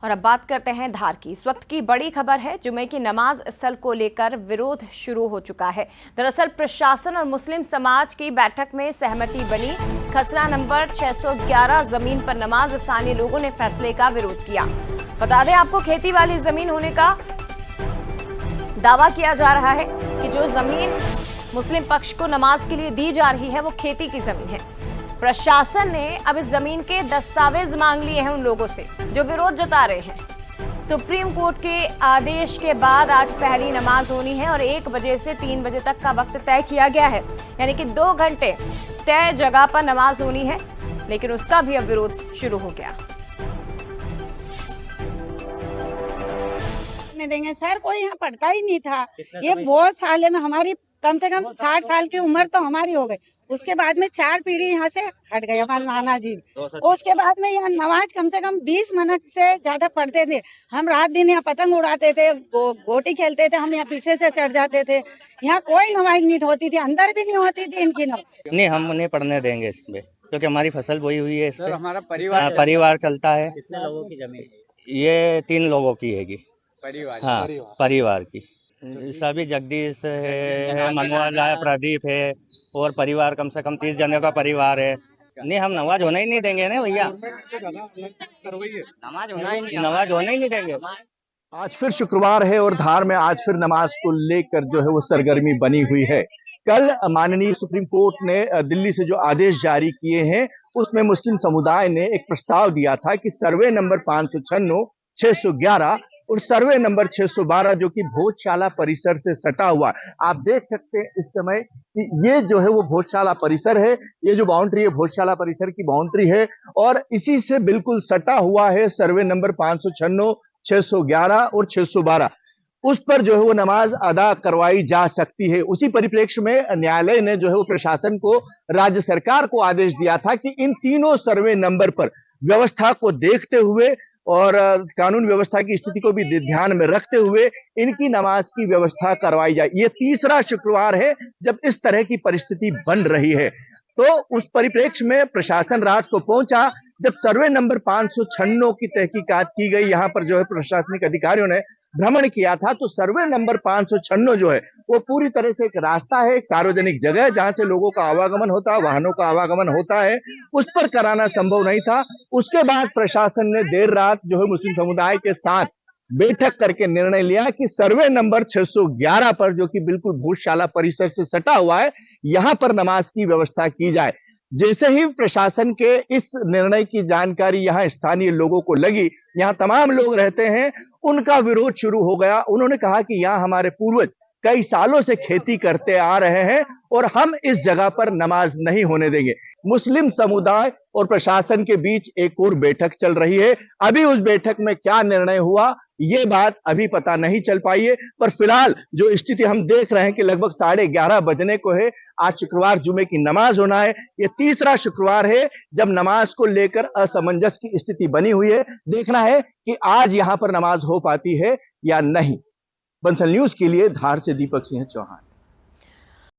और अब बात करते हैं धार की। इस वक्त की बड़ी खबर है, जुमे की नमाज स्थल को लेकर विरोध शुरू हो चुका है। दरअसल प्रशासन और मुस्लिम समाज की बैठक में सहमति बनी। खसरा नंबर 611 जमीन पर नमाज स्थानीय लोगों ने फैसले का विरोध किया। बता दें आपको, खेती वाली जमीन होने का दावा किया जा रहा है कि जो जमीन मुस्लिम पक्ष को नमाज के लिए दी जा रही है वो खेती की जमीन है। प्रशासन ने अब इस जमीन के दस्तावेज मांग लिए हैं उन लोगों से जो विरोध जता रहे हैं। सुप्रीम कोर्ट के आदेश के बाद आज पहली नमाज होनी है और 1 बजे से 3 बजे तक का वक्त तय किया गया है, यानी कि 2 घंटे तय जगह पर नमाज होनी है, लेकिन उसका भी अब विरोध शुरू हो गया। देंगे सर, कोई यहाँ पढ़ता ही नहीं था। ये बहुत साल में हमारी कम से कम 60 साल की उम्र तो हमारी हो गई। उसके बाद में 4 पीढ़ी यहाँ से हट गए हमारे नाना जी। उसके बाद में यहाँ नमाज कम से कम 20 मिनट से ज्यादा पढ़ते थे। हम रात दिन यहाँ पतंग उड़ाते थे, गोटी खेलते थे, हम यहाँ पीछे से चढ़ जाते थे। यहाँ कोई नमाज नहीं होती थी, अंदर भी नहीं होती थी इनकी नमाज। नहीं, हम नहीं पढ़ने देंगे इसमें, क्योंकि हमारी फसल बोई हुई है। इसमें हमारा परिवार चलता है। कितने लोगों की जमीन? ये 3 लोगों की हैगी। परिवार परिवार की सभी जगदीश है, मनोहर है, प्रदीप है और परिवार कम से कम 30 जनों का परिवार है। नहीं, हम नमाज होने ही नहीं देंगे ना भैया, नमाज होने ही नहीं देंगे। आज फिर शुक्रवार है और धार में आज फिर नमाज को लेकर जो है वो सरगर्मी बनी हुई है। कल माननीय सुप्रीम कोर्ट ने दिल्ली से जो आदेश जारी किए हैं उसमें मुस्लिम समुदाय ने एक प्रस्ताव दिया था कि सर्वे नंबर 596, 611 और सर्वे नंबर 612 जो कि भोजशाला परिसर से सटा हुआ, आप देख सकते हैं इस समय कि ये जो है वो भोजशाला परिसर है। ये जो बाउंड्री है भोजशाला परिसर की बाउंड्री है और इसी से बिल्कुल सटा हुआ है सर्वे नंबर 596, 611 और 612। उस पर जो है वो नमाज अदा करवाई जा सकती है। उसी परिप्रेक्ष्य में न्यायालय ने जो है वो प्रशासन को, राज्य सरकार को आदेश दिया था कि इन तीनों सर्वे नंबर पर व्यवस्था को देखते हुए और कानून व्यवस्था की स्थिति को भी ध्यान में रखते हुए इनकी नमाज की व्यवस्था करवाई जाए। ये तीसरा शुक्रवार है जब इस तरह की परिस्थिति बन रही है। तो उस परिप्रेक्ष्य में प्रशासन रात को पहुंचा जब सर्वे नंबर 596 की तहकीकात की गई। यहाँ पर जो है प्रशासनिक अधिकारियों ने भ्रमण किया था, तो सर्वे नंबर 596 जो है वो पूरी तरह से एक रास्ता है, एक सार्वजनिक जगह है जहां से लोगों का आवागमन होता है, वाहनों का आवागमन होता है, उस पर कराना संभव नहीं था। उसके बाद प्रशासन ने देर रात जो है मुस्लिम समुदाय के साथ बैठक करके निर्णय लिया कि सर्वे नंबर 611 पर, जो कि बिल्कुल भोजशाला परिसर से सटा हुआ है, यहां पर नमाज की व्यवस्था की जाए। जैसे ही प्रशासन के इस निर्णय की जानकारी यहाँ स्थानीय लोगों को लगी, यहाँ तमाम लोग रहते हैं, उनका विरोध शुरू हो गया। उन्होंने कहा कि यहाँ हमारे पूर्वज कई सालों से खेती करते आ रहे हैं और हम इस जगह पर नमाज नहीं होने देंगे। मुस्लिम समुदाय और प्रशासन के बीच एक और बैठक चल रही है। अभी उस बैठक में क्या निर्णय हुआ ये बात अभी पता नहीं चल पाई है, पर फिलहाल जो स्थिति हम देख रहे हैं कि लगभग 11:30 बजने को है। आज शुक्रवार जुमे की नमाज होना है। ये तीसरा शुक्रवार है जब नमाज को लेकर असमंजस की स्थिति बनी हुई है। देखना है कि आज यहां पर नमाज हो पाती है या नहीं। बंसल न्यूज के लिए धार से दीपक सिंह चौहान।